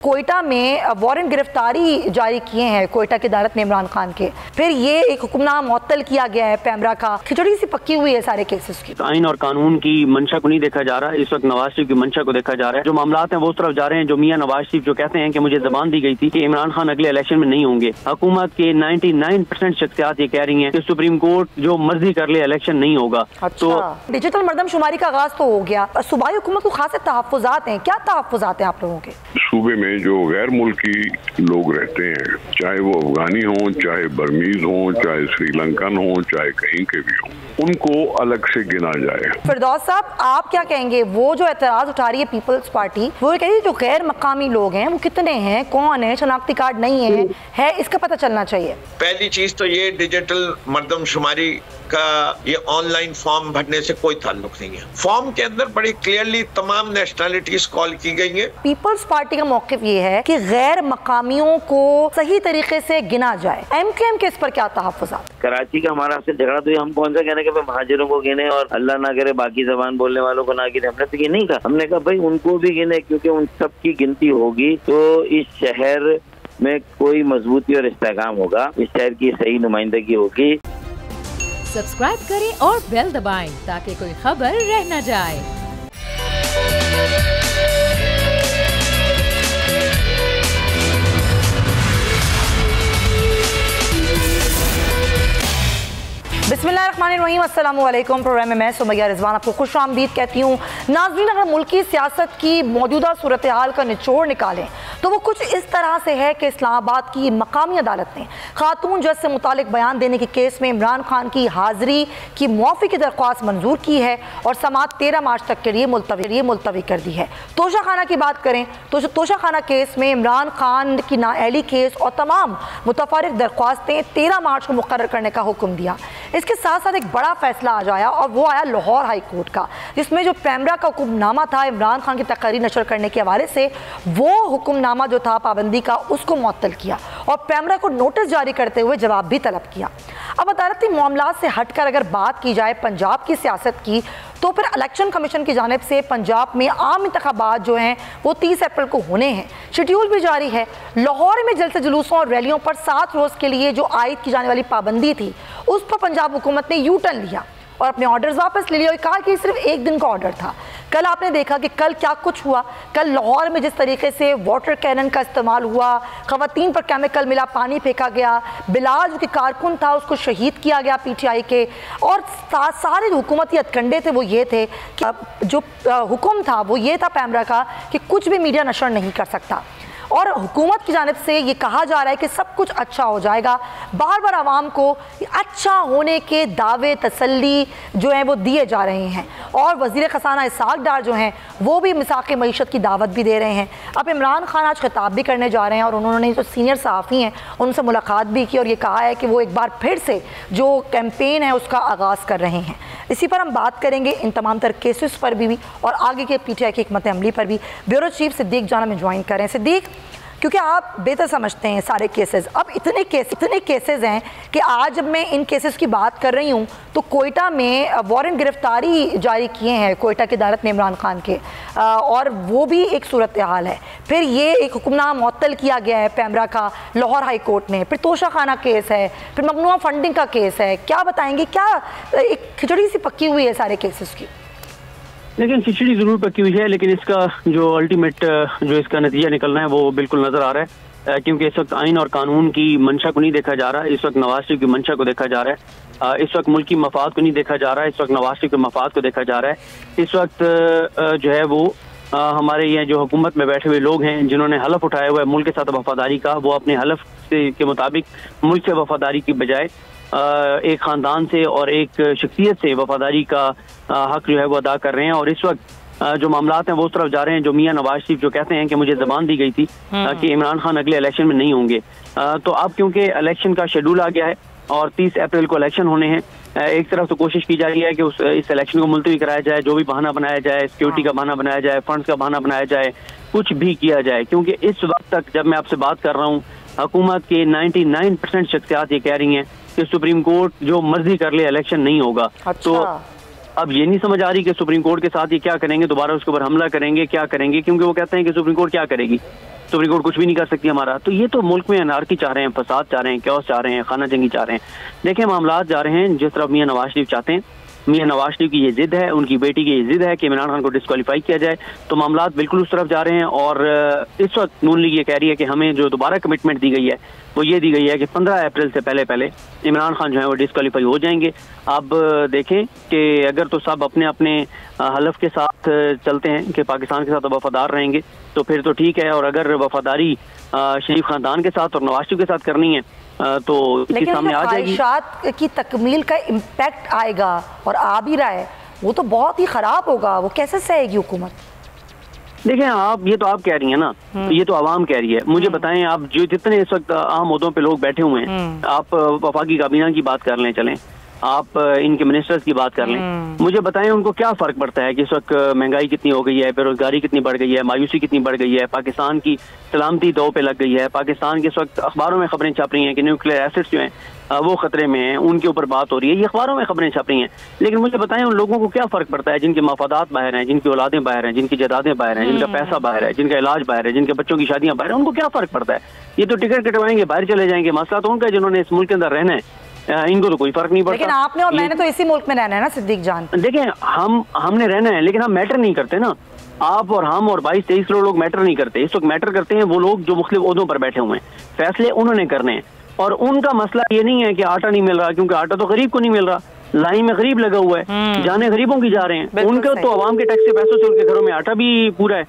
कोयटा में वारंट गिरफ्तारी जारी किए हैं कोयटा की अदालत ने इमरान खान के, फिर ये एक हुक्मनामा मुअत्तल किया गया है पैमरा का, खिचड़ी सी पक्की हुई है सारे केसेस की। आइन और कानून की मंशा को नहीं देखा जा रहा है, इस वक्त नवाज शरीफ की मंशा को देखा जा रहा है। जो मामलात हैं वो उस तरफ जा रहे हैं जो मियां नवाज शरीफ जो कहते हैं कि मुझे जबान दी गई थी कि इमरान खान अगले इलेक्शन में नहीं होंगे। हुकूमत के 99% शख्सियात ये कह रही हैं कि सुप्रीम कोर्ट जो मर्जी कर ले इलेक्शन नहीं होगा। अच्छा। तो डिजिटल मरदमशुमारी का आगाज तो हो गया, सूबाई हुकूमत को खासे तहफ्फुज़ात हैं, क्या तहफ्फुज़ात हैं आप लोगों के? सूबे में जो गैर मुल्की लोग रहते हैं, चाहे वो अफगानी हों, चाहे बर्मीज हों, चाहे श्रीलंकन हों, चाहे कहीं के भी हों, उनको अलग से गिना जाए। फिरदौस साहब, आप क्या कहेंगे? वो जो एतराज उठा रही है पीपल्स पार्टी, वो कह रही है जो गैर मकामी लोग हैं वो कितने हैं, कौन है, शनाख्ती कार्ड नहीं है इसका पता चलना चाहिए। पहली चीज तो ये डिजिटल मरदमशुमारी का ये ऑनलाइन फॉर्म भरने से कोई ताल्लुक नहीं है। फॉर्म के अंदर बड़ी क्लियरली तमाम नेशनलिटीज कॉल की गई है। पीपल्स पार्टी का मौक़िफ़ ये है कि गैर मकामियों को सही तरीके से गिना जाए। MQM के इस पर क्या तहफ़्फ़ुज़ात? कराची का हमारा आपसे झगड़ा तो हम कौन सा कहने के महाजिरों को गिने और अल्लाह ना करे बाकी जबान बोलने वालों को ना गिने, हमने तो ये नहीं कहा। हमने कहा भाई उनको भी गिने, क्योंकि उन सब की गिनती होगी तो इस शहर में कोई मजबूती और इस्तेहकाम होगा, इस शहर की सही नुमाइंदगी होगी। सब्सक्राइब करें और बेल दबाएं ताकि कोई खबर रह न जाए। बिस्मिल्लाहिर्रहमानिर्रहीम, अस्सलाम वालेकुम। प्रोग्राम में मैं सुमैया रिजवान आपको खुश आमदीद कहती हूँ। नाज़रीन, अगर मुल्की सियासत की मौजूदा सूरत हाल का निचोड़ निकालें तो वो कुछ इस तरह से है कि इस्लामाबाद की मकामी अदालत ने खातून जज से मुतालिक बयान देने के केस में इमरान खान की हाज़िरी की मुआफ़ी की दरख्वास्त मंजूर की है और समाअत 13 मार्च तक के लिए मुलतवी कर दी है। तोशाखाना की बात करें तो तोशाखाना केस में इमरान खान की नाअहली केस और तमाम मुतफारिक दरख्वास्तें 13 मार्च को मुकर्रर करने का हुक्म दिया। इसके साथ साथ एक बड़ा फैसला आ जाया और वो आया लाहौर हाई कोर्ट का, जिसमें जो पैमरा का हुक्मनामा था इमरान खान की तकरीर नशर करने के हवाले से, वो हुक्मनामा जो था पाबंदी का, उसको मुअत्तल किया और पैमरा को नोटिस जारी करते हुए जवाब भी तलब किया। अब अदालती मामलात से हटकर अगर बात की जाए पंजाब की सियासत की, तो फिर इलेक्शन कमीशन की जानिब से पंजाब में आम इंतखाबात जो हैं वो 30 अप्रैल को होने हैं। शेड्यूल भी जारी है। लाहौर में जलसे जुलूसों और रैलियों पर 7 रोज़ के लिए जो आयद की जाने वाली पाबंदी थी, उस पर पंजाब हुकूमत ने यू टर्न लिया और अपने ऑर्डर्स वापस ले लिया और कहा कि सिर्फ एक दिन का ऑर्डर था। कल आपने देखा कि कल क्या कुछ हुआ। कल लाहौर में जिस तरीके से वाटर कैनन का इस्तेमाल हुआ, खवातीन पर केमिकल मिला, पानी फेंका गया, बिलाल जो कि कारकुन था उसको शहीद किया गया PTI के, और सारे हुकूमती हथकंडे थे वो ये थे कि जो हुक्म था वो ये था पैमरा का कि कुछ भी मीडिया नशर नहीं कर सकता, और हुकूमत की जानिब से ये कहा जा रहा है कि सब कुछ अच्छा हो जाएगा। बार बार आवाम को अच्छा होने के दावे तसल्ली जो हैं वो दिए जा रहे हैं, और वज़ीर ख़ज़ाना इसहाक़ डार जो हैं वो भी मिसाक़ मईशत की दावत भी दे रहे हैं। अब इमरान खान आज खिताब भी करने जा रहे हैं और उन्होंने जो सीनियर सहाफ़ी हैं उनसे मुलाकात भी की और ये कहा है कि वो एक बार फिर से जो कैंपेन है उसका आगाज़ कर रहे हैं। इसी पर हम बात करेंगे, इन तमाम तर केसेस पर भी और आगे के PTI की हिकमत अमली पर भी। ब्यूरो चीफ सिद्दीक जाना में ज्वाइन करें। सिद्दीक, क्योंकि आप बेहतर समझते हैं सारे केसेस, अब इतने केसेस हैं कि आज जब मैं इन केसेस की बात कर रही हूँ तो कोयटा में वारंट गिरफ्तारी जारी किए हैं कोयटा की अदालत ने इमरान खान के, और वो भी एक सूरत हाल है। फिर ये एक हुक्मनामा मुअत्तल किया गया है पैमरा का लाहौर हाई कोर्ट ने, फिर तोशाखाना केस है, फिर ममनुआ फंडिंग का केस है। क्या बताएंगे, क्या एक खिचड़ी सी पक्की हुई है सारे केसेस की? लेकिन खिचड़ी जरूर पकी हुई है, लेकिन इसका जो अल्टीमेट जो इसका नतीजा निकलना है वो बिल्कुल नजर आ रहा है, क्योंकि इस वक्त आइन और कानून की मंशा को नहीं देखा जा रहा है, इस वक्त नवाज शरीफ की मंशा को देखा जा रहा है, इस वक्त मुल्की मफाद को नहीं देखा जा रहा है, इस वक्त नवाज शरीफ के मफाद को देखा जा रहा है। इस वक्त जो है वो हमारे ये जो हुकूमत में बैठे हुए लोग हैं जिन्होंने हलफ उठाया हुआ है मुल्क के साथ वफादारी का, वो अपने हलफ के मुताबिक मुल्क से वफादारी की बजाय एक ख़ानदान से और एक शख्सियत से वफादारी का हक जो है वो अदा कर रहे हैं। और इस वक्त जो मामलात हैं वो उस तरफ जा रहे हैं जो मियां नवाज शरीफ जो कहते हैं कि मुझे जबान दी गई थी कि इमरान खान अगले इलेक्शन में नहीं होंगे। तो अब क्योंकि इलेक्शन का शेड्यूल आ गया है और 30 अप्रैल को इलेक्शन होने हैं, एक तरफ तो कोशिश की जा रही है कि इस इलेक्शन को मुलतवी कराया जाए, जो भी बहाना बनाया जाए, सिक्योरिटी का बहाना बनाया जाए, फंड्स का बहाना बनाया जाए, कुछ भी किया जाए, क्योंकि इस वक्त तक जब मैं आपसे बात कर रहा हूँ हुकूमत के 99% शख्सियात ये कह रही हैं कि सुप्रीम कोर्ट जो मर्जी कर ले इलेक्शन नहीं होगा। अच्छा। तो अब ये नहीं समझ आ रही कि सुप्रीम कोर्ट के साथ ये क्या करेंगे, दोबारा उसके ऊपर हमला करेंगे, क्या करेंगे, क्योंकि वो कहते हैं कि सुप्रीम कोर्ट क्या करेगी, सुप्रीम कोर्ट कुछ भी नहीं कर सकती हमारा। तो ये तो मुल्क में अनारकी चाह रहे हैं, फसाद चाह रहे हैं, क्योस चाह रहे हैं, खाना जंगी चाह रहे हैं। देखिए मामलात जा रहे हैं जिस तरफ मियां नवाज शरीफ चाहते हैं। मियां नवाज शरीफ की ये जिद है, उनकी बेटी की ये जिद है कि इमरान खान को डिस्क्वालीफाई किया जाए, तो मामलात बिल्कुल उस तरफ जा रहे हैं। और इस वक्त नून लीग ये कह रही है कि हमें जो दोबारा कमिटमेंट दी गई है वो ये दी गई है कि 15 अप्रैल से पहले इमरान खान जो है वो डिस्क्वालीफाई हो जाएंगे। अब देखें कि अगर तो सब अपने अपने हलफ के साथ चलते हैं कि पाकिस्तान के साथ वफादार रहेंगे तो फिर तो ठीक है, और अगर वफादारी शरीफ खानदान के साथ और नवाज शरीफ के साथ करनी है तो इसके सामने आ जाएगी। ख्वाहिशात की तकमील का इम्पैक्ट आएगा और आ भी रहा है, वो तो बहुत ही खराब होगा। वो कैसे सहेगी हुकूमत? देखें आप, ये तो आप कह रही हैं ना, ये तो आवाम कह रही है। मुझे बताएं, आप जो जितने इस वक्त अहम ओहदों पे लोग बैठे हुए हैं, आप वफाकी काबीना की बात कर लें, चलें आप इनके मिनिस्टर्स की बात कर लें, मुझे बताएं उनको क्या फर्क पड़ता है कि इस वक्त महंगाई कितनी हो गई है, बेरोजगारी कितनी बढ़ गई है, मायूसी कितनी बढ़ गई है, पाकिस्तान की सलामती दो पे लग गई है, पाकिस्तान के इस वक्त अखबारों में खबरें छप रही हैं कि न्यूक्लियर एसेट्स जो हैं वो खतरे में हैं, उनके ऊपर बात हो रही है, ये अखबारों में खबरें छप रही हैं। लेकिन मुझे बताएं उन लोगों को क्या फर्क पड़ता है जिनके मफादात बाहर हैं, जिनकी औलादें बाहर हैं, जिनकी जायदादें बाहर हैं, जिनका पैसा बाहर है, जिनका इलाज बाहर है, जिनके बच्चों की शादियां बाहर हैं, उनको क्या फर्क पड़ता है? ये तो टिकट कटवाएंगे, बाहर चले जाएंगे। मसला तो उनका है जिन्होंने इस मुल्क के अंदर रहना है, इनको तो कोई फर्क नहीं पड़ता। लेकिन आपने और मैंने तो इसी मुल्क में रहना है ना सिद्दीक जान। देखें हमने रहना है, लेकिन हम मैटर नहीं करते ना। आप और हम और 22-23 लोग मैटर नहीं करते। इस वक्त मैटर करते हैं वो लोग जो मुख्तलिफ ओहदों पर बैठे हुए हैं, फैसले उन्होंने करने हैं। और उनका मसला ये नहीं है कि आटा नहीं मिल रहा, क्योंकि आटा तो गरीब को नहीं मिल रहा, लाइन में गरीब लगा हुआ है, जाने गरीबों की जा रहे हैं। उनके तो आवाम के टैक्स के पैसों से उनके घरों में आटा भी पूरा है,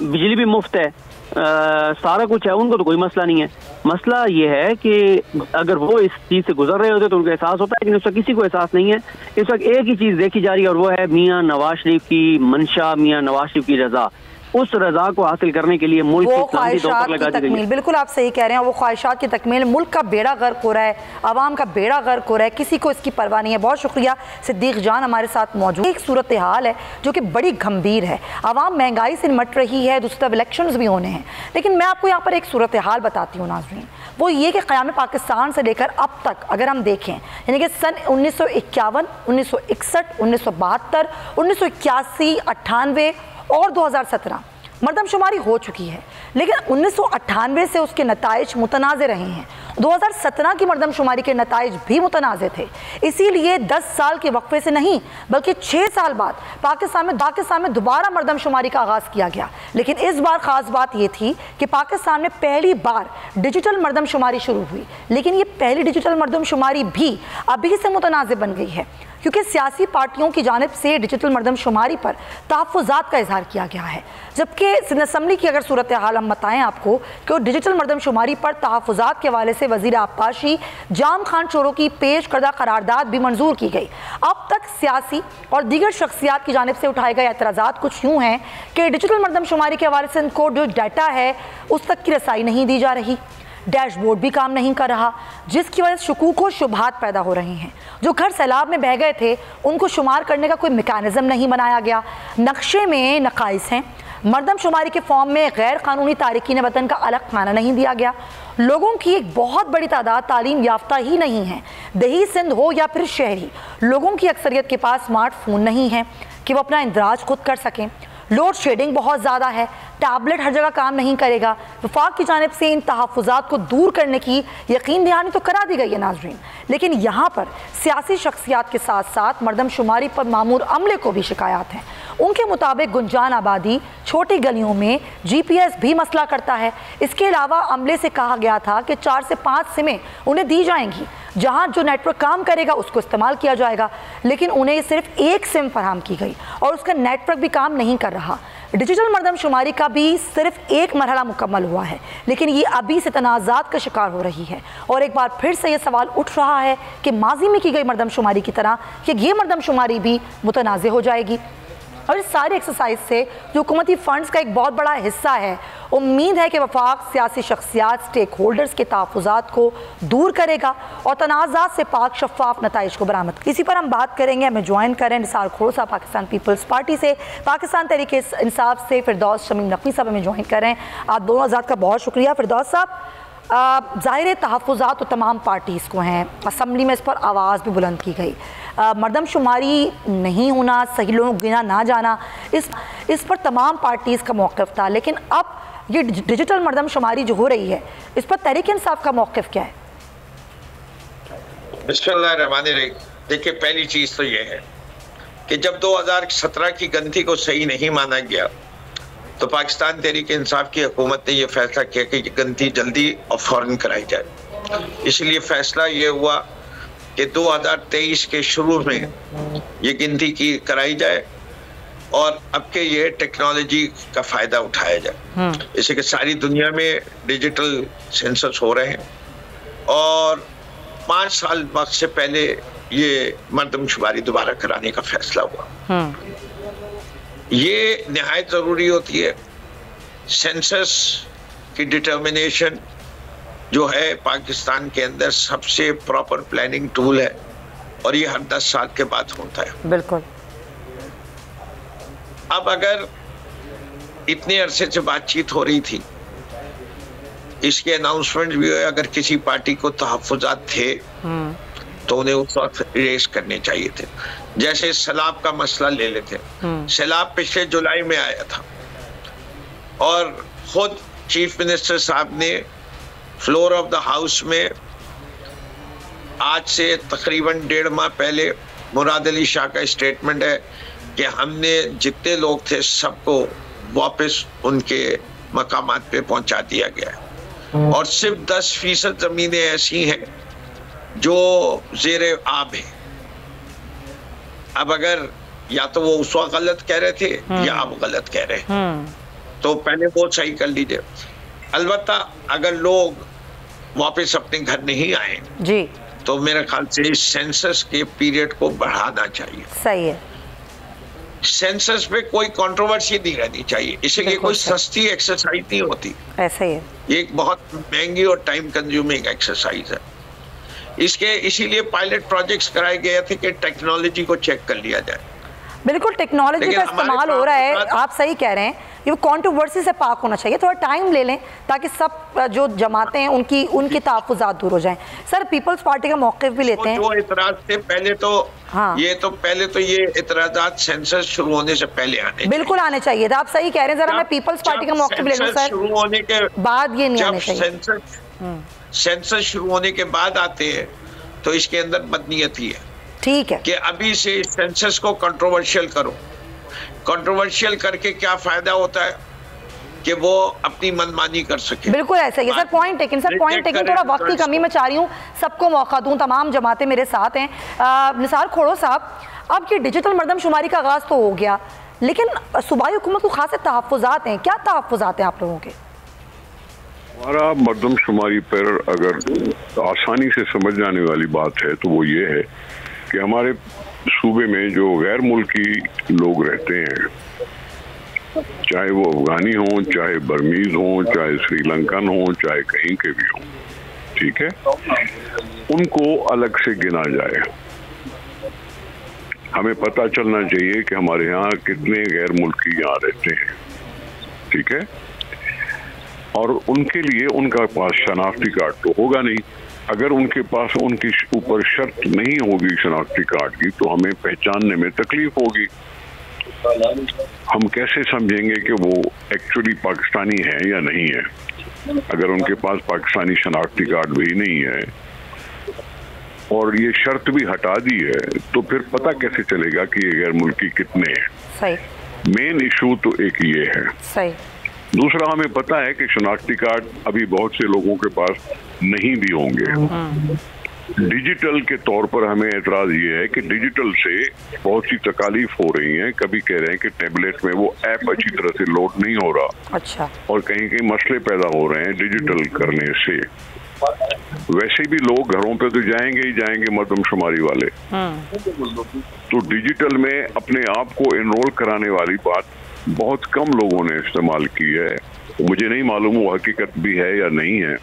बिजली भी मुफ्त है, सारा कुछ है, उनको तो कोई मसला नहीं है। मसला ये है कि अगर वो इस चीज से गुजर रहे होते तो उनको एहसास होता है, लेकिन इस वक्त किसी को एहसास नहीं है। इस वक्त एक ही चीज देखी जा रही है और वो है मियां नवाज शरीफ की मंशा, मियां नवाज शरीफ की रजा। उस रजा को हासिल करने के लिए मुल्क की ख्वाहिशात की तकमील, बिल्कुल आप सही कह रहे हैं, वो ख्वाहिशात की तकमील, मुल्क का बेड़ा गर्क हो रहा है, आवाम का बेड़ा गर्क हो रहा है, किसी को इसकी परवाह नहीं है। बहुत शुक्रिया सिद्दीक जान हमारे साथ मौजूद। एक सूरत हाल है जो कि बड़ी गंभीर है, आवाम महंगाई से निमट रही है, दूसरी इलेक्शंस भी होने हैं। लेकिन मैं आपको यहाँ पर एक सूरत हाल बताती हूँ नाज़रीन, वो ये कि क़याम पाकिस्तान से लेकर अब तक अगर हम देखें, यानी कि सन 1951, 1961, 1972, 1981, 98 और 2017 मरदमशुमारी हो चुकी है। लेकिन 1998 से उसके नताइज मुतनाज़ रहे हैं, 2017 की मरदमशुमारी के नताइज भी मुतनाज़ थे। इसीलिए 10 साल के वक्फे से नहीं बल्कि 6 साल बाद पाकिस्तान में दोबारा मरदमशुमारी का आगाज़ किया गया। लेकिन इस बार ख़ास बात यह थी कि पाकिस्तान में पहली बार डिजिटल मरदमशुमारी शुरू हुई। लेकिन ये पहली डिजिटल मरदमशुमारी भी अभी से मुतनाज़ बन गई है, क्योंकि सियासी पार्टियों की जानिब से डिजिटल मरदमशुमारी पर तहफ़्फ़ुज़ात का इजहार किया गया है। जबकि सिंध असम्बली की अगर सूरत हाल हम बताएं आपको कि डिजिटल मरदमशुमारी पर तहफ़्फ़ुज़ात के हवाले से वज़ीर आबपाशी जाम खान चोरों की पेश करदा करारदाद भी मंजूर की गई। अब तक सियासी और दीगर शख्सियात की जानिब से उठाए गए एतराज़ात कुछ यूँ हैं कि डिजिटल मरदमशुमारी के हवाले से इनको जो डाटा है उस तक की रसाई नहीं दी जा रही, डैशबोर्ड भी काम नहीं कर रहा, जिसकी वजह से शुकूक व शुबहात पैदा हो रही हैं। जो घर सैलाब में बह गए थे उनको शुमार करने का कोई मेकानिज़म नहीं बनाया गया, नक्शे में नकाइस हैं, मरदमशुमारी के फॉर्म में गैर कानूनी तारिकीन वतन का अलग खाना नहीं दिया गया, लोगों की एक बहुत बड़ी तादाद तालीम याफ्ता ही नहीं है, दही सिंध हो या फिर शहरी, लोगों की अक्सरियत के पास स्मार्टफोन नहीं है कि वो अपना इंदराज खुद कर सकें, लोड शेडिंग बहुत ज़्यादा है, टैबलेट हर जगह काम नहीं करेगा। वफाक की जानिब से इन तहफ़्फ़ुज़ात को दूर करने की यकीन दहानी तो करा दी गई है नाज़रीन, लेकिन यहाँ पर सियासी शख्सियात के साथ साथ मरदमशुमारी पर मामूर अमले को भी शिकायत हैं। उनके मुताबिक गुंजान आबादी छोटी गलियों में GPS भी मसला करता है। इसके अलावा अमले से कहा गया था कि 4 से 5 सिमें उन्हें दी जाएंगी, जहां जो नेटवर्क काम करेगा उसको इस्तेमाल किया जाएगा, लेकिन उन्हें सिर्फ 1 सिम फराहम की गई और उसका नेटवर्क भी काम नहीं कर रहा। डिजिटल मरदमशुमारी का भी सिर्फ 1 मरहला मुकम्मल हुआ है, लेकिन ये अभी से तनाज़ात का शिकार हो रही है। और एक बार फिर से ये सवाल उठ रहा है कि माजी में की गई मरदमशुमारी की तरह कि ये मरदमशुमारी भी मुतनाज़ हो जाएगी। और इस सारे एक्सरसाइज से जो हुकूमती फ़ंड्स का एक बहुत बड़ा हिस्सा है, उम्मीद है कि वफाक सियासी शख्सियात स्टेक होल्डर्स के तहफ़्फ़ुज़ात को दूर करेगा और तनाज़ात से पाक शफ़ाफ नताइज को बरामद। इसी पर हम बात करेंगे। हमें ज्वाइन करें निसार खोसा पाकिस्तान पीपल्स पार्टी से, पाकिस्तान तहरीक इंसाफ से फिरदौस शमीम नकवी साहब हमें ज्वाइन करें। आप दोनों हज़रात का बहुत शुक्रिया। फिरदौस साहब, ज़ाहिर तहफ़्फ़ुज़ात तो तमाम पार्टीज़ को हैं, असम्बली में इस पर आवाज़ भी बुलंद की गई, मरदमशुमारी नहीं होना, सही लोगों गिना ना जाना, इस पर तमाम पार्टीज़ का मौक़िफ़ था। लेकिन अब ये डिजिटल मर्दमशुमारी जो हो रही है, इस पर तहरीक इंसाफ का मौक़िफ़ क्या है? बिस्मिल्लाहिर्रहमानिर्रहीम। देखिए, पहली चीज तो ये है कि जब 2017 की गिनती को सही नहीं माना गया तो पाकिस्तान तहरीक इंसाफ की हुकूमत ने यह फैसला किया कि गिनती जल्दी और फौरन कराई जाए। इसलिए फैसला ये हुआ कि 2023 के शुरू में ये गिनती की कराई जाए और अब के ये टेक्नोलॉजी का फायदा उठाया जाए। जैसे कि सारी दुनिया में डिजिटल सेंसस हो रहे हैं और 5 साल वक्त से पहले ये मर्दमशुमारी दोबारा कराने का फैसला हुआ। ये निहायत जरूरी होती है। सेंसस की डिटर्मिनेशन जो है पाकिस्तान के अंदर सबसे प्रॉपर प्लानिंग टूल है और ये हर 10 साल के बाद होता है। बिल्कुल। अब अगर इतने अरसे से बातचीत हो रही थी, इसके अनाउंसमेंट भी हुए, अगर किसी पार्टी को तहफ्फुज़ात थे तो उन्हें उस वक्त रेस करने चाहिए थे। जैसे सैलाब का मसला ले लेते, सैलाब पिछले जुलाई में आया था और खुद चीफ मिनिस्टर साहब ने फ्लोर ऑफ द हाउस में आज से तकरीबन 1.5 माह पहले मुराद अली शाह का स्टेटमेंट है कि हमने जितने लोग थे सबको वापस उनके मकामात पे पहुंचा दिया गया है और सिर्फ 10% जमीनें ऐसी हैं जो ज़ेरे आब है। अब अगर या तो वो उस वक्त गलत कह रहे थे या अब गलत कह रहे हैं, तो पहले वो सही कर लीजिए। अलबत्ता अगर लोग वापस अपने घर नहीं आए जी तो मेरे ख्याल से इस सेंसस के पीरियड को बढ़ाना चाहिए। सही है। सेंसस पे कोई कंट्रोवर्सी नहीं रहनी चाहिए, इसलिए कोई सस्ती एक्सरसाइज नहीं होती। ऐसा ही है। ये एक बहुत महंगी और टाइम कंज्यूमिंग एक्सरसाइज है। इसके इसीलिए पायलट प्रोजेक्ट्स कराए गए थे कि टेक्नोलॉजी को चेक कर लिया जाए। बिल्कुल, टेक्नोलॉजी का इस्तेमाल हो रहा है, आप सही कह रहे हैं। ये कंट्रोवर्सी से पाक होना चाहिए, थोड़ा टाइम ले लें ताकि सब जो जमाते हैं उनकी तहफ़्फ़ुज़ात दूर हो जाएं। सर, पीपल्स पार्टी का मौक़िफ़ भी लेते हैं। जो इतराज़ थे पहले तो ये इतराज़ात सेंसस शुरू होने से पहले आने बिल्कुल आने चाहिए था। आप सही कह रहे हैं। जरा मैं पीपल्स पार्टी का मौक़िफ़ ले लूं सर। शुरू होने के बाद ये नहीं आने चाहिए। सेंसस शुरू होने के बाद आते हैं तो इसके अंदर बदनीयती है। ठीक है कि अभी से इस सेंसस को कंट्रोवर्शियल करो। कंट्रोवर्शियल करके क्या फायदा होता है कि वो अपनी मनमानी कर सके। बिल्कुल ऐसा ही है sir. Point taken sir, point taken. थोड़ा वक्त की कमी में चाह रही हूँ सबको मौका दूं, तमाम जमातें मेरे साथ हैं। निसार खोड़ो साहब, अब ये डिजिटल मर्दमशुमारी का आगाज़ तो हो गया, लेकिन सूबाई हुकूमत को खास तहफ़्फ़ुज़ात हैं। क्या तहफ़्फ़ुज़ात हैं आप लोगों के? हमारा मर्दमशुमारी पर अगर आसानी से समझ जाने वाली बात है तो वो ये है कि हमारे सूबे में जो गैर मुल्की लोग रहते हैं, चाहे वो अफगानी हों, चाहे बर्मीज हों, चाहे श्रीलंकन हों, चाहे कहीं के भी हों, ठीक है, उनको अलग से गिना जाए। हमें पता चलना चाहिए कि हमारे यहाँ कितने गैर मुल्की यहाँ रहते हैं, ठीक है, और उनके लिए उनका पास शनाख्ती कार्ड तो होगा नहीं। अगर उनके पास उनकी ऊपर शर्त नहीं होगी शनाख्ती कार्ड की तो हमें पहचानने में तकलीफ होगी। हम कैसे समझेंगे कि वो एक्चुअली पाकिस्तानी है या नहीं है अगर उनके पास पाकिस्तानी शनाख्ती कार्ड भी नहीं है और ये शर्त भी हटा दी है, तो फिर पता कैसे चलेगा कि ये गैर मुल्की कितने हैं? सही। मेन इशू तो एक ये है। सही। दूसरा, हमें पता है कि शनाख्ती कार्ड अभी बहुत से लोगों के पास नहीं भी होंगे। डिजिटल के तौर पर हमें एतराज ये है कि डिजिटल से बहुत सी तकालीफ हो रही हैं। कभी कह रहे हैं कि टैबलेट में वो ऐप अच्छी तरह से लोड नहीं हो रहा। अच्छा। और कहीं कहीं मसले पैदा हो रहे हैं डिजिटल करने से। वैसे भी लोग घरों पे तो जाएंगे ही जाएंगे मर्दमशुमारी वाले, तो डिजिटल में अपने आप को एनरोल कराने वाली बात बहुत कम लोगों ने इस्तेमाल की है। मुझे नहीं मालूम वो हकीकत भी है या नहीं है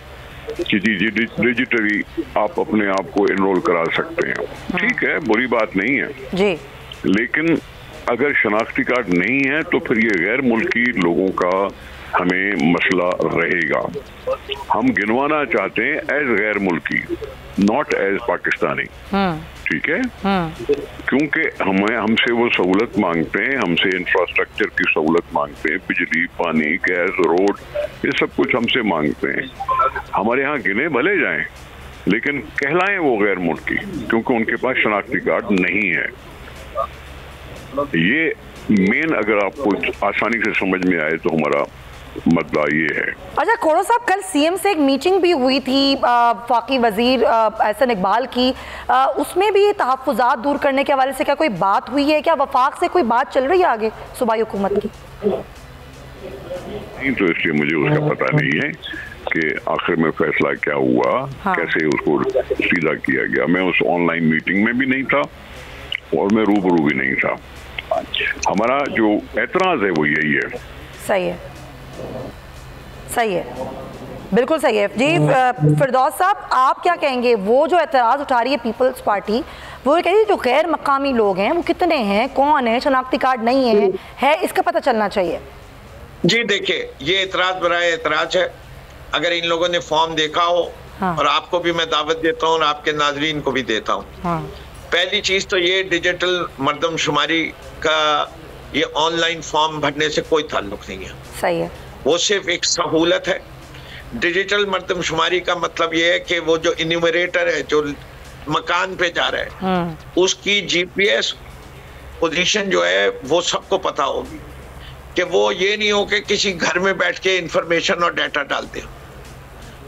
कि डिजिटली आप अपने आप को एनरोल करा सकते हैं। ठीक है, बुरी बात नहीं है जी, लेकिन अगर शनाख्ती कार्ड नहीं है तो फिर ये गैर मुल्की लोगों का हमें मसला रहेगा। हम गिनवाना चाहते हैं एज गैर मुल्की, नॉट एज पाकिस्तानी। ठीक है, क्योंकि हमसे वो सहूलत मांगते हैं, हमसे इंफ्रास्ट्रक्चर की सहूलत मांगते हैं, बिजली, पानी, गैस, रोड, ये सब कुछ हमसे मांगते हैं। हमारे यहाँ गिने भले जाएं, लेकिन कहलाएं वो गैर मुल्की, क्योंकि उनके पास शनाख्ती कार्ड नहीं है। ये मेन, अगर आपको आसानी से समझ में आए तो हमारा मुद्दा ये है। अच्छा खोड़ो साहब, कल सीएम से एक मीटिंग भी हुई थी वफाकी वजीर एहसन इकबाल की, उसमें भी तहफ़्फ़ुज़ात दूर करने के हवाले से क्या कोई बात हुई है? क्या वफाक से कोई बात चल रही है आगे सूबाई हुकूमत की? नहीं, तो इसलिए मुझे उसका पता नहीं है कि आखिर में फैसला क्या हुआ। हाँ। कैसे उसको सीधा किया गया। मैं उस ऑनलाइन मीटिंग में भी नहीं था और मैं रूबरू भी नहीं था। हमारा जो एतराज़ है वो यही है। सही है, सही है, बिल्कुल सही है जी। फिरदौस साहब, आप क्या कहेंगे? वो जो एतराज़ उठा रही है पीपल्स पार्टी, वो कह रही है जो गैर मकामी लोग हैं वो कितने हैं, कौन है, शनाख्ती कार्ड नहीं है इसका पता चलना चाहिए। जी देखिए, ये एतराज़ बराए एतराज़ है। अगर इन लोगों ने फॉर्म देखा हो, हाँ। और आपको भी मैं दावत देता हूँ और आपके नाजरीन को भी देता हूँ। हाँ। पहली चीज तो ये डिजिटल मर्दमशुमारी का ये ऑनलाइन फॉर्म भरने से कोई ताल्लुक नहीं है। सही है, वो सिर्फ एक सहूलत है। डिजिटल मर्दमशुमारी का मतलब ये है कि वो जो इन्यूमरेटर है जो मकान पे जा रहा है, उसकी जीपीएस पोजीशन जो है वो सबको पता होगी, कि वो ये नहीं हो कि किसी घर में बैठ के इंफॉर्मेशन और डाटा डाल दे।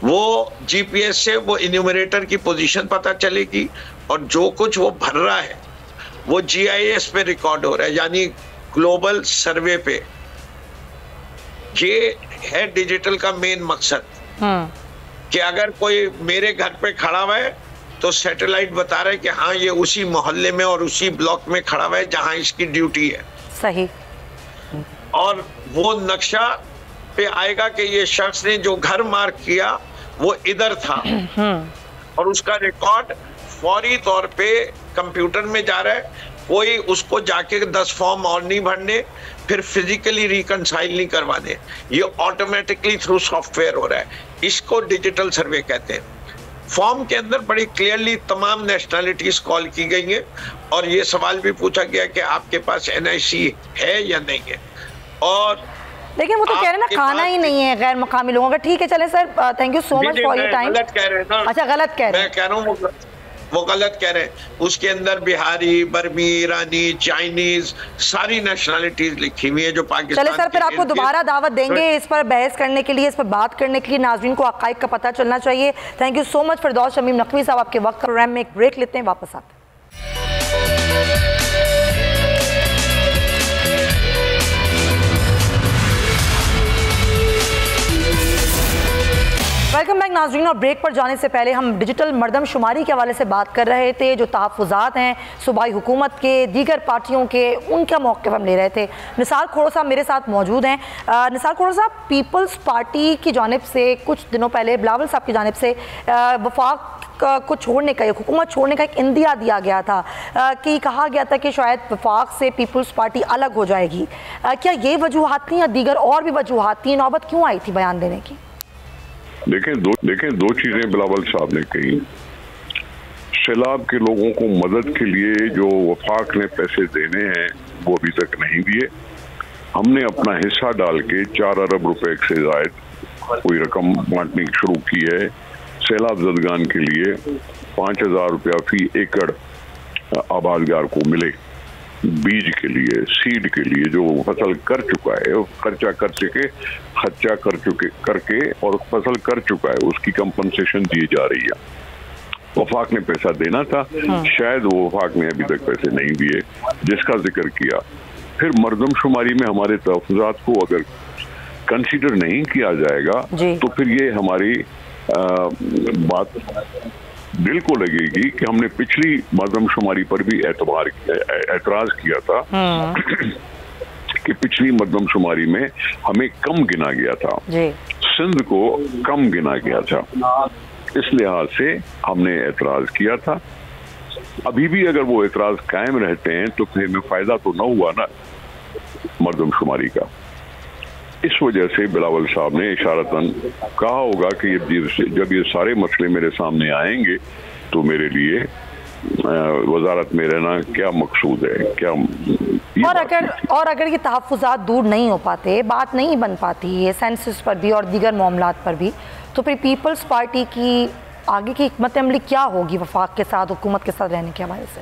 वो जीपीएस से वो इन्यूमरेटर की पोजीशन पता चलेगी और जो कुछ वो भर रहा है वो जीआईएस पे रिकॉर्ड हो रहा है, यानी ग्लोबल सर्वे पे। ये है डिजिटल का मेन मकसद, कि अगर कोई मेरे घर पे खड़ा हुआ है तो सैटेलाइट बता रहा है कि हाँ ये उसी मोहल्ले में और उसी ब्लॉक में खड़ा हुआ है जहां इसकी ड्यूटी है। सही। और वो नक्शा पे आएगा कि ये शख्स ने जो घर मार्क किया वो इधर था, और उसका रिकॉर्ड फौरी तौर पे कंप्यूटर में जा रहा है। कोई उसको जाके 10 फॉर्म और नहीं भरने, फिर फिजिकली रिकंसाइल नहीं करवाने, ये ऑटोमेटिकली थ्रू सॉफ्टवेयर हो रहा है। इसको डिजिटल सर्वे कहते हैं। फॉर्म के अंदर बड़ी क्लियरली तमाम नेशनैलिटीज कॉल की गई हैं, और ये सवाल भी पूछा गया कि आपके पास एनआईसी है या नहीं है। और लेकिन वो तो कह रहे हैं ना खाना ही नहीं है गैर मकामी लोगों का। ठीक है, चले sir, thank you so much for your time. गलत कह रहे हैं ना? अच्छा, गलत कह रहे हैं। मैं कह रहा हूँ वो गलत कह रहे हैं। उसके अंदर बिहारी, बर्मी, ईरानी, चाइनीज, सारी नेशनैलिटीज लिखी हुई है जो पाकिस्तान। चले सर, फिर आपको दोबारा दावत देंगे इस पर बहस करने के लिए, इस पर बात करने के लिए। नाज़रीन को हक़ाइक़ का पता चलना चाहिए। थैंक यू सो मच फिरदौस शमीम नकवी साहब, आपके वक्त। प्रोग्राम में एक ब्रेक लेते हैं, वापस आते हैं। वेलकम बैक नाज़रीन। और ब्रेक पर जाने से पहले हम डिजिटल मर्दमशुमारी के हवाले से बात कर रहे थे। जो तहफ़्फ़ुज़ात हैं सूबाई हुकूमत के, दीगर पार्टियों के, उनका मौक़िफ़ हम ले रहे थे। निसार खोड़ो साहब मेरे साथ मौजूद हैं। निसार खोड़ो साहब, पीपल्स पार्टी की जानिब से कुछ दिनों पहले बिलावल साहब की जानिब से वफाक को छोड़ने का, हुकूमत छोड़ने का एक इंदिया दिया गया था, कि कहा गया था कि शायद वफाक से पीपल्स पार्टी अलग हो जाएगी। क्या ये वजूहात थी या दीगर और भी वजूहात थी? नौबत क्यों आई थी बयान देने की? देखें दो चीजें बिलावल साहब ने कही। सैलाब के लोगों को मदद के लिए जो वफाक ने पैसे देने हैं वो अभी तक नहीं दिए। हमने अपना हिस्सा डाल के 4 अरब रुपए से जायद कोई रकम बांटनी शुरू की है। सैलाब ज़दगान के लिए 5000 रुपया फी एकड़ आबादगार को मिले, बीज के लिए, सीड के लिए जो फसल कर चुका है, खर्चा करके और फसल कर चुका है, उसकी कंपनसेशन दी जा रही है। वफाक ने पैसा देना था, शायद वो वफाक ने अभी तक पैसे नहीं दिए, जिसका जिक्र किया। फिर मर्दमशुमारी में हमारे तहफ़्फ़ुज़ात को अगर कंसीडर नहीं किया जाएगा तो फिर ये हमारी बात दिल को लगेगी कि हमने पिछली मर्दमशुमारी पर भी एतराज किया था कि पिछली मर्दमशुमारी में हमें कम गिना गया था, सिंध को कम गिना गया था। इस लिहाज से हमने एतराज किया था। अभी भी अगर वो एतराज कायम रहते हैं तो फिर हमें फायदा तो न हुआ ना मर्दमशुमारी का। इस वजह से बिलावल साहब ने इशारतन कहा होगा कि जब ये सारे मसले मेरे सामने आएंगे तो मेरे लिए वजारत में रहना क्या मकसूद है, क्या और अगर ये तहफ़्फ़ुज़ात दूर नहीं हो पाते, बात नहीं बन पाती है सेंसस पर भी और दीगर मामलात पर भी, तो फिर पीपल्स पार्टी की आगे की हिकमत अमली क्या होगी वफाक के साथ, हुकूमत के साथ रहने के हवाले से?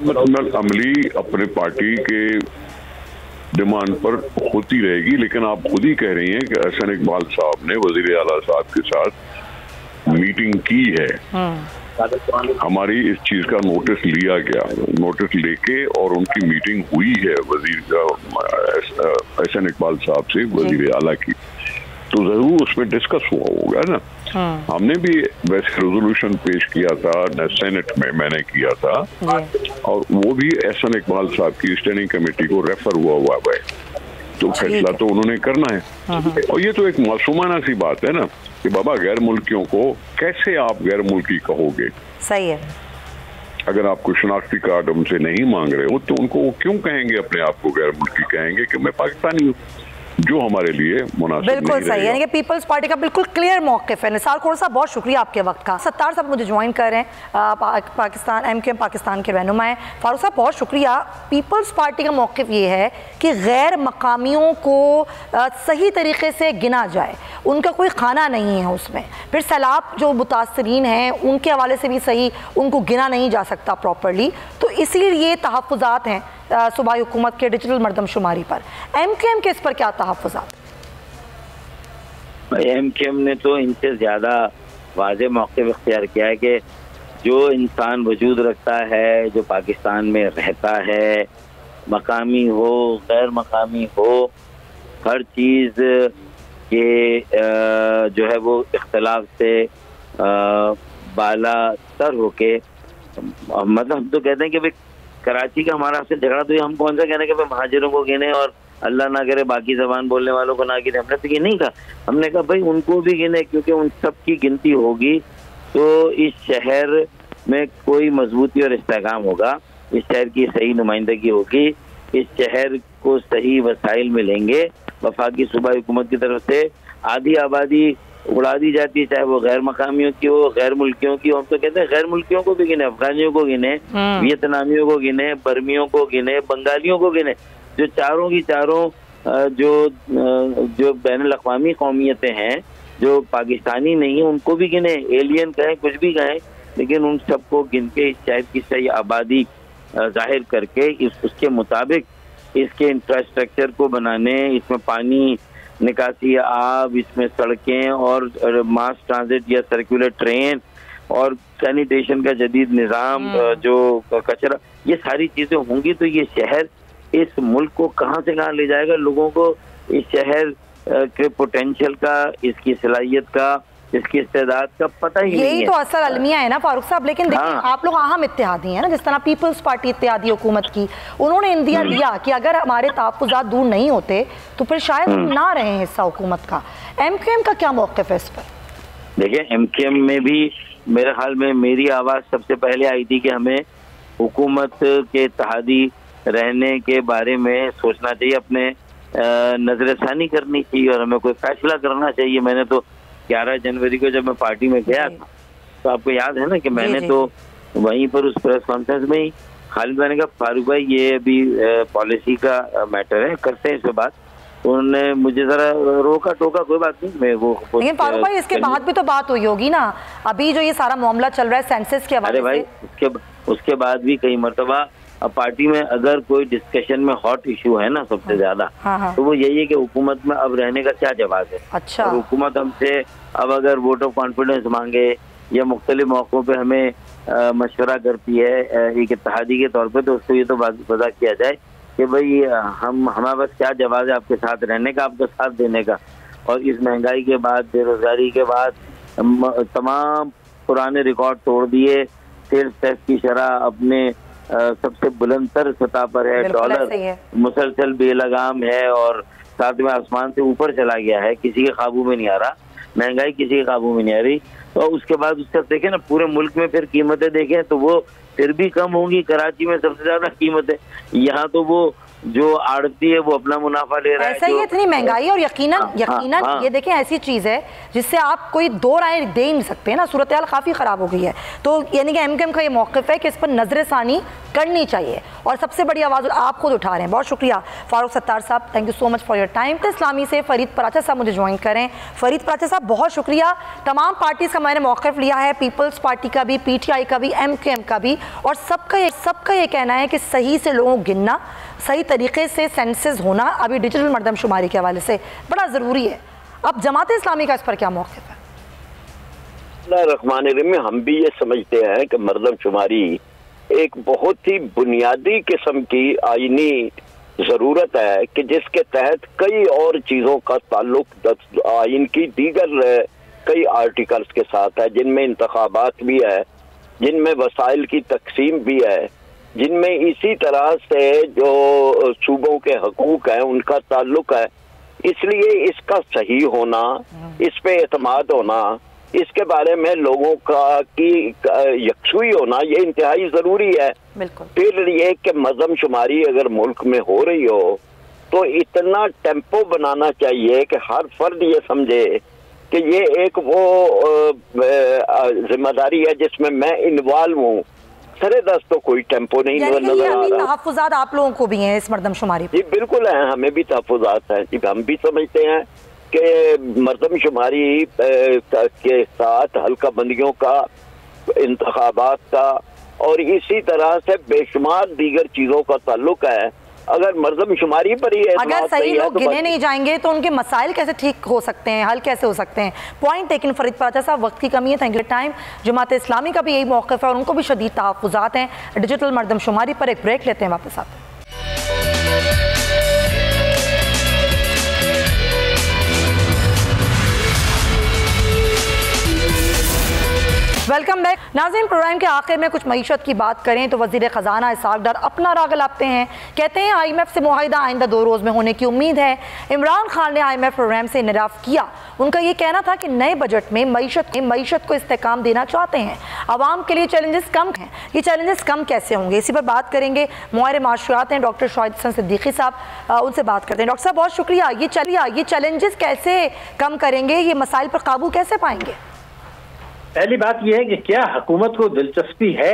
हिकमत अमली अपने पार्टी के डिमांड पर होती रहेगी, लेकिन आप खुद ही कह रही हैं कि एहसन इकबाल साहब ने वजीर आला साहब के साथ मीटिंग की है। हमारी इस चीज का नोटिस लिया गया, नोटिस लेके और उनकी मीटिंग हुई है वजीर एहसन इकबाल साहब से वजीर आला की, तो जरूर उसमें डिस्कस हुआ होगा ना। हमने भी वैसे रेजोल्यूशन पेश किया था सेनेट में, मैंने किया था, और वो भी एहसन इकबाल साहब की स्टैंडिंग कमेटी को रेफर हुआ है, तो फैसला तो उन्होंने करना है। और ये तो एक मासूमाना सी बात है ना कि बाबा गैर मुल्कियों को कैसे आप गैर मुल्की कहोगे? सही है। अगर आप कोई शनाख्ती कार्ड उनसे नहीं मांग रहे हो तो उनको वो क्यों कहेंगे अपने आप को गैर मुल्की? कहेंगे कि मैं पाकिस्तानी हूँ, जो हमारे लिए मुनासिब बिल्कुल सही है। यानी कि पीपल्स पार्टी का बिल्कुल क्लियर मौक़िफ़ है। निसार खोर साहब, बहुत शुक्रिया आपके वक्त का। सत्तार साहब मुझे ज्वाइन कर रहे हैं, पाकिस्तान MQM पाकिस्तान के रहनुमा हैं। फारूक साहब, बहुत शुक्रिया। पीपल्स पार्टी का मौक़िफ़ ये है कि गैर मकामियों को सही तरीके से गिना जाए, उनका कोई खाना नहीं है उसमें। फिर सैलाब जो मुतासरीन हैं उनके हवाले से भी सही उनको गिना नहीं जा सकता प्रॉपरली, तो इसीलिए तहफ़्फ़ुज़ात हैं सूबाई हुकूमत के डिजिटल मरदमशुमारी पर। MQM के इस पर क्या तहफ़्फ़ुज़ात? MQM ने तो इनसे ज़्यादा वाज़े मौक़िफ़ इख्तियार किया है कि जो इंसान वजूद रखता है, जो पाकिस्तान में रहता है, मकामी हो गैर मकामी हो, हर चीज़ के जो है वो इख्तलाफ से बाला तर होके, मतलब हम तो कहते हैं कि भाई कराची का हमारा आपसे झगड़ा तो हम कौन सा कहने कि भाई महाजिरों को गिने और अल्लाह ना करे बाकी ज़बान बोलने वालों को ना गिने। हमने तो ये नहीं कहा, हमने कहा भाई उनको भी गिने, क्योंकि उन सब की गिनती होगी तो इस शहर में कोई मजबूती और इस्तेहकाम होगा, इस शहर की सही नुमाइंदगी होगी, इस शहर को सही वसाइल मिलेंगे। वफाकी सूबाई हुकूमत की तरफ से आधी आबादी उड़ा दी जाती है, चाहे वो गैर मकामियों की हो गैर मुल्कियों की हो। हम तो कहते हैं गैर मुल्कियों को भी गिने, अफगानियों को गिने, वियतनामियों को गिने, बर्मियों को गिने, बंगालियों को गिने, जो चारों की चारों जो बैनुल अक़वामी कौमियतें हैं, जो पाकिस्तानी नहीं है, उनको भी गिने, एलियन कहें कुछ भी कहें, लेकिन उन सबको गिन के इस शहर की सही आबादी जाहिर करके उसके मुताबिक इसके इंफ्रास्ट्रक्चर को बनाने, इसमें पानी निकासी, आब, इसमें सड़कें और मास ट्रांजिट या सर्कुलर ट्रेन और सैनिटेशन का जदीद निज़ाम, जो कचरा, ये सारी चीज़ें होंगी तो ये शहर इस मुल्क को कहाँ से कहाँ ले जाएगा। लोगों को इस शहर के पोटेंशियल का, इसकी सलाहियत का, इसकी इस्तेदाद का पता ही नहीं है। यही तो असल अलमिया है ना फारूक साहब। लेकिन देखिए, आप लोग अहम इत्तेहादी हैं ना, जिस तरह पीपल्स पार्टी इत्तेहादी हुकूमत की, उन्होंने इंदिया दिया कि अगर हमारे तहफ़्फ़ुज़ात दूर नहीं होते तो फिर शायद हम ना रहे हिस्सा हुकूमत का। MQM का क्या मौक़िफ़ है इस पर? देखिए, MQM में भी मेरे ख्याल में मेरी आवाज़ सबसे पहले आई थी कि हमें हुकूमत के इत्तेहादी रहने के बारे में सोचना चाहिए, अपने नजरसानी करनी चाहिए और हमें कोई फैसला करना चाहिए। मैंने तो 11 जनवरी को जब मैं पार्टी में गया था तो आपको याद है ना कि मैंने तो वहीं पर उस प्रेस कॉन्फ्रेंस में ही खालिद भाई ने कहा, फारूक भाई ये अभी पॉलिसी का मैटर है, करते हैं इस पर बात। तो उन्होंने मुझे जरा रोका टोका, कोई बात नहीं, मैं वो। लेकिन फारूक भाई इसके बाद भी तो बात हुई होगी ना, अभी जो ये सारा मामला चल रहा है सेंसस के हवाले से। अरे भाई उसके बाद भी कई मरतबा अब पार्टी में अगर कोई डिस्कशन में हॉट इशू है ना सबसे ज्यादा, तो वो यही है कि हुकूमत में अब रहने का क्या जवाब है। अच्छा। और हुकूमत हमसे अब अगर वोट ऑफ कॉन्फिडेंस मांगे या मुख्तलिफ मौक़ों पे हमें मशवरा करती है एक इत्तेहादी के तौर पे, तो उसको ये तो वज़ा किया जाए कि भाई हमारे पास क्या जवाब है आपके साथ रहने का, आपका साथ देने का। और इस महंगाई के बाद, बेरोजगारी के बाद, तमाम पुराने रिकॉर्ड तोड़ दिए, सेल्स टैक्स की शरह अपने सबसे बुलंद तर सतह पर है, डॉलर मुसलसल बेलगाम है और साथ में आसमान से ऊपर चला गया है, किसी के काबू में नहीं आ रहा, महंगाई किसी के काबू में नहीं आ रही। तो उसके बाद उससे देखें ना पूरे मुल्क में फिर कीमतें देखें तो वो फिर भी कम होंगी। कराची में सबसे ज्यादा कीमत है, यहाँ तो वो जो आड़ती है वो अपना मुनाफा ले रहा है। ऐसा ही इतनी महंगाई और यकीनन ये देखें ऐसी चीज़ है जिससे आप कोई दो राय दे ही नहीं सकते ना। सूरत हाल काफ़ी ख़राब हो गई है, तो यानी कि एमकेएम का ये मौक़िफ़ है कि इस पर नज़रसानी करनी चाहिए और सबसे बड़ी आवाज़ आप खुद उठा रहे हैं। बहुत शुक्रिया फारूक सत्तार साहब, thank you so much for your time. तो इस्लामी से फरीद पराचा साहब मुझे ज्वाइन करें। फरीद पराचा साहब बहुत शुक्रिया। तमाम पार्टीज़ का मैंने मौक़िफ़ लिया है, पीपल्स पार्टी का भी, PTI का भी, एमकेएम का भी, और सबका ये कहना है कि सही से लोगों को गिनना, सही तरीके से सेंसस होना अभी डिजिटल मरदमशुमारी के हवाले से बड़ा ज़रूरी है। अब जमात इस्लामी का इस पर क्या मौक़िफ़ है? रहमानिर्रहीम, हम भी ये समझते हैं कि मरदमशुमारी एक बहुत ही बुनियादी किस्म की आईनी ज़रूरत है कि जिसके तहत कई और चीज़ों का ताल्लुक आइन की दीगर कई आर्टिकल्स के साथ है, जिनमें इंतखाबात भी है, जिनमें वसाइल की तकसीम भी है, जिनमें इसी तरह से जो सूबों के हकूक हैं उनका ताल्लुक है। इसलिए इसका सही होना, इस पे एतमाद होना, इसके बारे में लोगों का की यकसुई होना, ये इंतहाई ज़रूरी है। फिर ये कि मरदमशुमारी अगर मुल्क में हो रही हो तो इतना टेम्पो बनाना चाहिए कि हर फर्द ये समझे कि ये एक वो जिम्मेदारी है जिसमें मैं इन्वॉल्व हूँ। सरे दस्त तो कोई टेम्पो नहीं नजर आ रहा। तहफ़्फ़ुज़ात आप लोगों को भी हैं इस मरदमशुमारी? जी बिल्कुल है, हमें भी तहफ़्फ़ुज़ात हैं जी। हम भी समझते हैं कि मरदमशुमारी के साथ हल्का बंदियों का, इंतखाबात का और इसी तरह से बेशुमार दीगर चीज़ों का ताल्लुक है। अगर मरदमशुमारी पर ही अगर सही लोग गिने नहीं जाएंगे तो उनके मसाइल कैसे ठीक हो सकते हैं, हल कैसे हो सकते हैं? पॉइंट टेकन फरीद पराचा साहब, वक्त की कमी है, thank you time. Jamaat Islami का भी यही मौक़िफ़ है और उनको भी शदीद तहफ़्फ़ुज़ात हैं डिजिटल मरदमशुमारी पर। एक ब्रेक लेते हैं, वापस आते हैं। वेलकम बैक नाज़रीन। प्रोग्राम के आखिर में कुछ मईशत की बात करें तो वज़ीर ख़जाना इसहाक़ डार अपना राग लाते हैं। कहते हैं IMF से मुआहिदा आइंदा 2 रोज़ में होने की उम्मीद है। इमरान खान ने IMF प्रोग्राम से इनराफ़ किया। उनका ये कहना था कि नए बजट में मईशत को इस्तेकाम देना चाहते हैं। आवाम के लिए चैलेंजेस कम हैं, ये चैलेंजेस कम कैसे होंगे, इसी पर बात करेंगे। मुआहिर माशूरात हैं डॉक्टर शाहिद हसन सिद्दीकी साहब, उनसे बात करते हैं। डॉक्टर साहब बहुत शुक्रिया। ये चैलेंजेस कैसे कम करेंगे, ये मसाइल पर काबू कैसे पाएंगे? पहली बात यह है कि क्या हुकूमत को दिलचस्पी है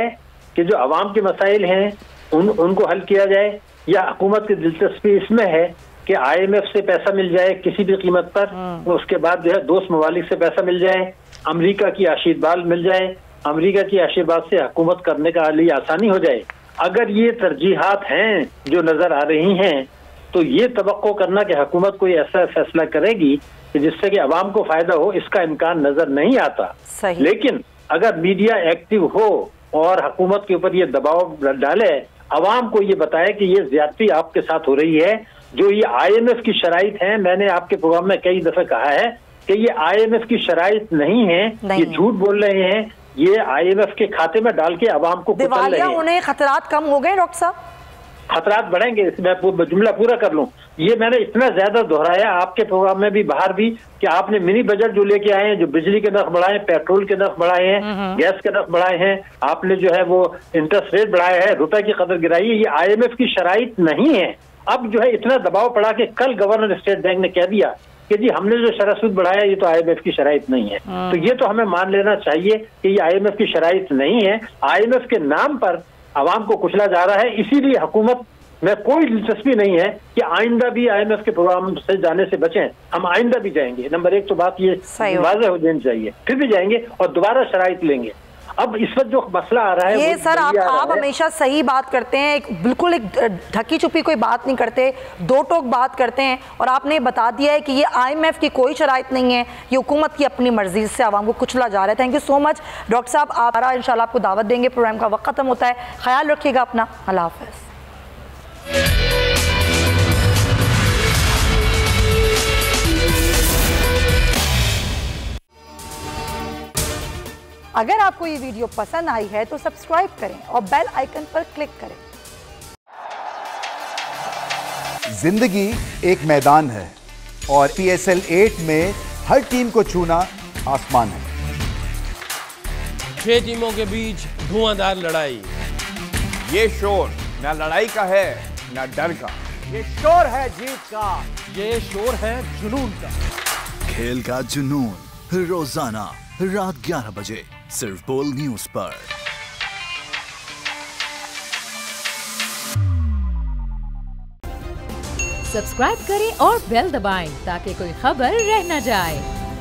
कि जो आवाम के मसाइल हैं उनको हल किया जाए, या हुकूमत की दिलचस्पी इसमें है कि IMF से पैसा मिल जाए किसी भी कीमत पर, उसके बाद जो है दोस्त ममालिक से पैसा मिल जाए, अमेरिका की आशीर्वाद मिल जाए, अमेरिका की आशीर्वाद से हुकूमत करने का लिए आसानी हो जाए। अगर ये तरजीहात हैं जो नजर आ रही हैं तो ये तवक्को करना कि हुकूमत कोई ऐसा फैसला करेगी कि जिससे कि अवाम को फायदा हो, इसका इम्कान नजर नहीं आता। लेकिन अगर मीडिया एक्टिव हो और हुकूमत के ऊपर ये दबाव डाले, अवाम को ये बताए कि ये ज्यादती आपके साथ हो रही है, जो ये IMF की शराइत है। मैंने आपके प्रोग्राम में कई दफे कहा है कि ये IMF की शराइत नहीं है, ये झूठ बोल रहे हैं, ये IMF के खाते में डाल के अवाम को कुचल रहे हैं। उन्हें खतरात कम हो गए डॉक्टर साहब? खतरात बढ़ेंगे, मैं जुमला पूरा कर लूं। ये मैंने इतना ज्यादा दोहराया आपके प्रोग्राम में भी, बाहर भी, कि आपने मिनी बजट जो लेके आए हैं, जो बिजली के नर्ख बढ़ाए, पेट्रोल के नर्ख बढ़ाए हैं, गैस के नर्ख बढ़ाए हैं, आपने जो है वो इंटरेस्ट रेट बढ़ाया है, रुपए की कदर गिराई है, ये IMF की शराइत नहीं है। अब जो है इतना दबाव पड़ा कि कल गवर्नर स्टेट बैंक ने कह दिया कि जी हमने जो शरह सूद बढ़ाया ये तो IMF की शराइत नहीं है। तो ये तो हमें मान लेना चाहिए कि ये IMF की शराइत नहीं है। IMF के नाम पर आवाम को कुचला जा रहा है, इसीलिए हुकूमत में कोई दिलचस्पी नहीं है कि आइंदा भी IMF के प्रोग्राम से जाने से बचें। हम आइंदा भी जाएंगे, नंबर 1 तो बात ये वाज़ेह हो जानी चाहिए, फिर भी जाएंगे और दोबारा शराइत लेंगे। अब इस वक्त जो मसला आ रहा है ये सर, आप हमेशा सही बात करते हैं, बिल्कुल एक ढकी छुपी कोई बात नहीं करते, दो टोक बात करते हैं, और आपने बता दिया है कि ये IMF की कोई शराइत नहीं है, ये हुकूमत की अपनी मर्जी से आवाम को कुचला जा रहा है। Thank you so much doctor साहब, आप इंशाल्लाह आपको दावत देंगे। प्रोग्राम का वक्त खत्म होता है, ख्याल रखिएगा अपना, अल्लाह हाफ़िज़। अगर आपको ये वीडियो पसंद आई है तो सब्सक्राइब करें और बेल आइकन पर क्लिक करें। जिंदगी एक मैदान है और PSL 8 में हर टीम को छूना आसमान है। 6 टीमों के बीच धुआंधार लड़ाई। ये शोर ना लड़ाई का है ना डर का, ये शोर है जीत का, ये शोर है जुनून का। खेल का जुनून रोजाना रात 11 बजे सिर्फ बोल न्यूज पर। सब्सक्राइब करें और बेल दबाएं ताकि कोई खबर रह न जाए।